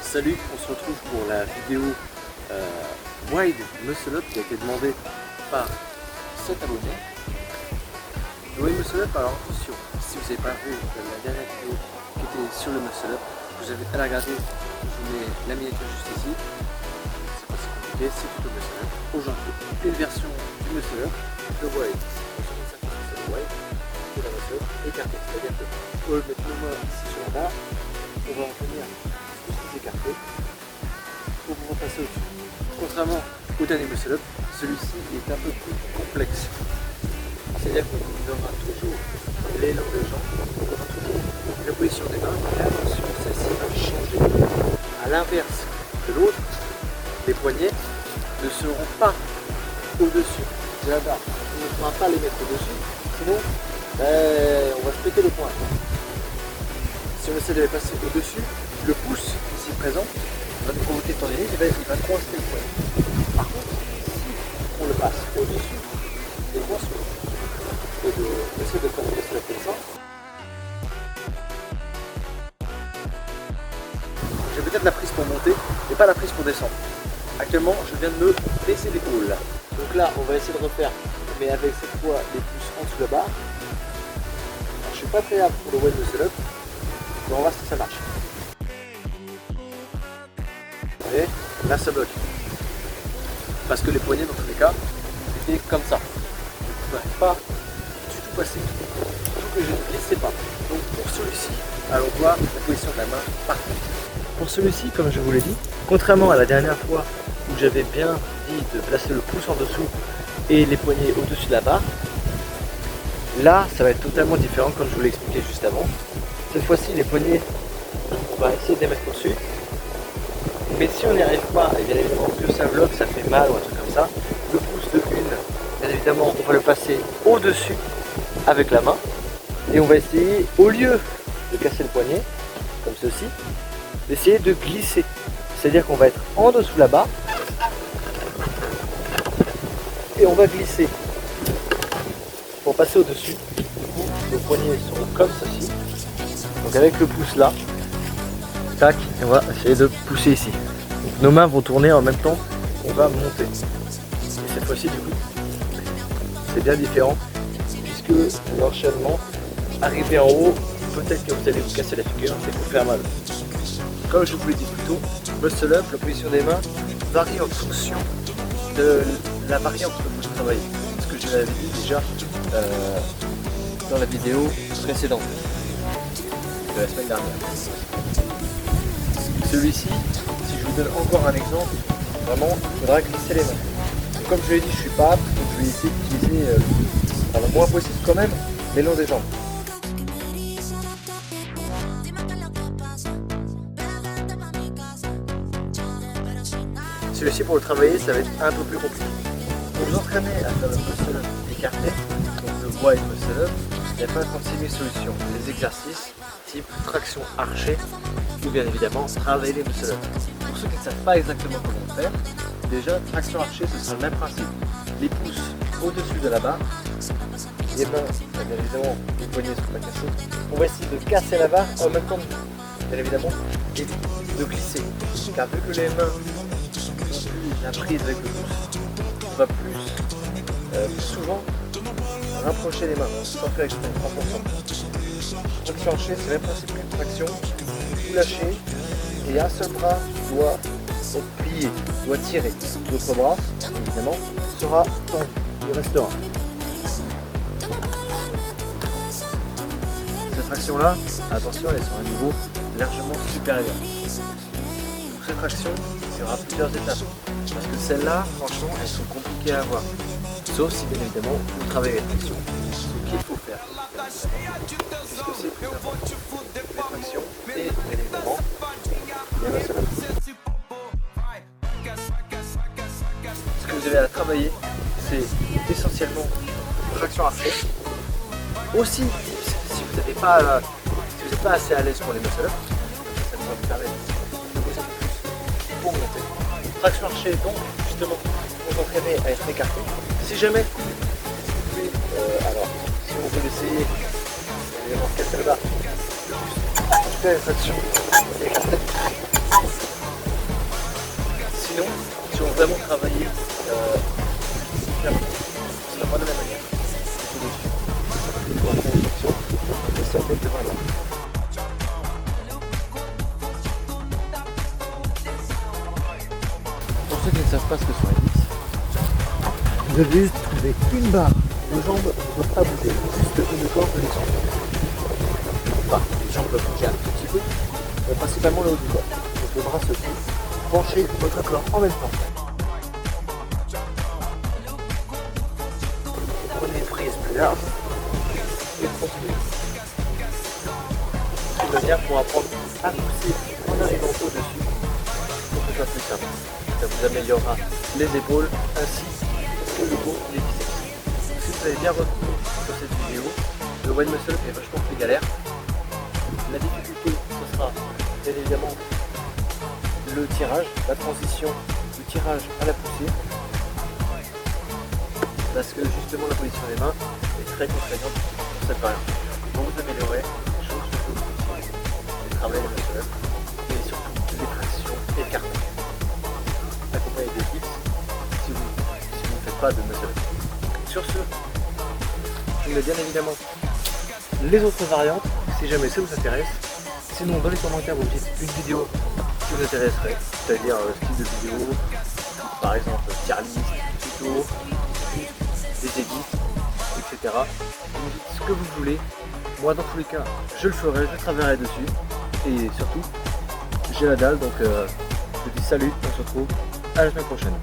Salut, on se retrouve pour la vidéo Wide Muscle Up qui a été demandée par 7 abonnés. Le Wide Muscle Up, alors attention, si vous n'avez pas vu la dernière vidéo qui était sur le Muscle Up, vous avez à la regarder, je vous mets la miniature juste ici. C'est pas si compliqué, c'est tout le Muscle Up. Aujourd'hui, une version du Muscle Up, le Wide. C'est le Wide, et la Muscle Up écartée. C'est-à-dire que au lieu de mettre le main ici sur la barre, on va en venir écarté pour pouvoir passer au-dessus. Contrairement au dernier muscle up, celui-ci est un peu plus complexe. C'est-à-dire qu'on aura toujours l'élan des jambes, on aura toujours la position des mains, et attention, celle-ci va changer. À l'inverse de l'autre, les poignets ne seront pas au-dessus de la barre. On ne pourra pas les mettre au-dessus, sinon on va se péter les poings. Si on essaie de les passer au-dessus, le pouce ici présent va nous provoquer de tendinite, il va coincer le poignet. Par contre, si on le passe au-dessus des points et d'essayer de faire passer la puissance, j'ai peut-être la prise pour monter, mais pas la prise pour descendre. Actuellement, je viens de me baisser l'épaule. Donc là, on va essayer de refaire, mais avec cette fois les pouces en dessous de la barre. Alors, je suis pas très apte pour le wide muscle up, mais on va voir si ça marche. Et là ça bloque. Parce que les poignets dans tous les cas étaient comme ça. Je ne pouvais pas du tout passer. Donc je ne glissais pas. Donc pour celui-ci, allons voir la position de la main parfaite. Pour celui-ci, comme je vous l'ai dit, contrairement à la dernière fois où j'avais bien dit de placer le pouce en dessous et les poignets au-dessus de la barre, là ça va être totalement différent comme je vous l'ai expliqué juste avant. Cette fois-ci les poignets, on va essayer de les mettre au-dessus. Mais si on n'y arrive pas, et bien évidemment que ça bloque, ça fait mal ou un truc comme ça, le pouce de une, bien évidemment, on va le passer au-dessus avec la main. Et on va essayer, au lieu de casser le poignet, comme ceci, d'essayer de glisser. C'est-à-dire qu'on va être en dessous de la barre, et on va glisser pour passer au-dessus. Du coup, les poignets sont comme ceci. Donc avec le pouce là, tac, et on va essayer de pousser ici. Donc nos mains vont tourner en même temps qu'on va monter. Et cette fois-ci, du coup, c'est bien différent, puisque l'enchaînement, arrivé en haut, peut-être que vous allez vous casser la figure, c'est pour faire mal. Comme je vous l'ai dit plus tôt, muscle up, la position des mains varie en fonction de la variante que vous travaillez. Ce que je l'avais dit déjà dans la vidéo précédente de la semaine dernière. Celui-ci, si je vous donne encore un exemple, vraiment, il faudra glisser les mains. Comme je l'ai dit, je ne suis pas apte, donc je vais essayer d'utiliser le moins possible quand même l'élan des jambes. Celui-ci, pour le travailler, ça va être un peu plus compliqué. Pour vous entraîner à faire le muscle up écarté, donc le wide muscle up, il n'y a pas 36 000 solutions. Des exercices type traction archée ou bien évidemment travailler les muscle up. Pour ceux qui ne savent pas exactement comment faire, déjà traction archée ce sera le même principe. Les pouces au-dessus de la barre, les mains, bien évidemment les poignets ne sont pas cassés. On va essayer de casser la barre en même temps bien évidemment et de glisser. Car vu que les mains sont plus la prise avec le pouce, on va plus souvent rapprocher les mains sans faire exprès, 100%. Traction archée, c'est le même principe qu'une traction. Vous lâchez et un seul bras doit être plié, doit tirer. L'autre bras, évidemment, sera tendu, il restera. Cette traction-là, attention, elle est sur un niveau largement supérieur. Pour cette traction, il y aura plusieurs étapes. Parce que celles-là, franchement, elles sont compliquées à avoir. Sauf si, bien évidemment, vous travaillez la traction. Ce qu'il faut faire. Puisque c'est plus important. Les tractions et, bien évidemment, les muscle up. Ce que vous avez à travailler, c'est essentiellement traction archée. Aussi, si vous n'êtes pas assez à l'aise pour les muscle up, ça va vous permettre de poser un peu plus pour monter. Traction archée, donc, justement, vous entraîner à être écarté. Si jamais, vous pouvez, alors, si on peut l'essayer, évidemment, casser le bas, faire une traction écartée. ceux qui ne savent pas ce que sont les dips, vous devez juste trouver une barre. Les jambes ne doivent pas bouger, juste le corps de descendre. Enfin, les jambes peuvent bouger un tout petit peu, mais principalement le haut du corps. Donc le bras se tient, penchez votre corps en même temps. Prenez une prise plus large et continuez. C'est une manière pour apprendre à pousser en arrivant au-dessus pour que ce soit plus simple. Ça vous améliorera les épaules ainsi que le dos et les biceps. Si vous avez bien retenu sur cette vidéo, le wide muscle up est vachement plus galère. La difficulté, ce sera bien évidemment le tirage, la transition du tirage à la poussée, parce que justement la position des mains est très contraignante pour cette variante. Donc vous améliorez les choses que vous pouvez travailler le muscle up et surtout les tractions et le carton. Accompagné des dips si vous ne faites pas de muscle up. Sur ce, je vous mets bien évidemment les autres variantes si jamais ça vous intéresse. Sinon, dans les commentaires, vous me dites une vidéo qui vous intéresserait, c'est-à-dire style de vidéo, par exemple tier list, tuto, des edits, etc. Vous me dites ce que vous voulez. Moi, dans tous les cas, je le ferai, je travaillerai dessus. Et surtout, j'ai la dalle, donc je vous dis salut, on se retrouve à la semaine prochaine.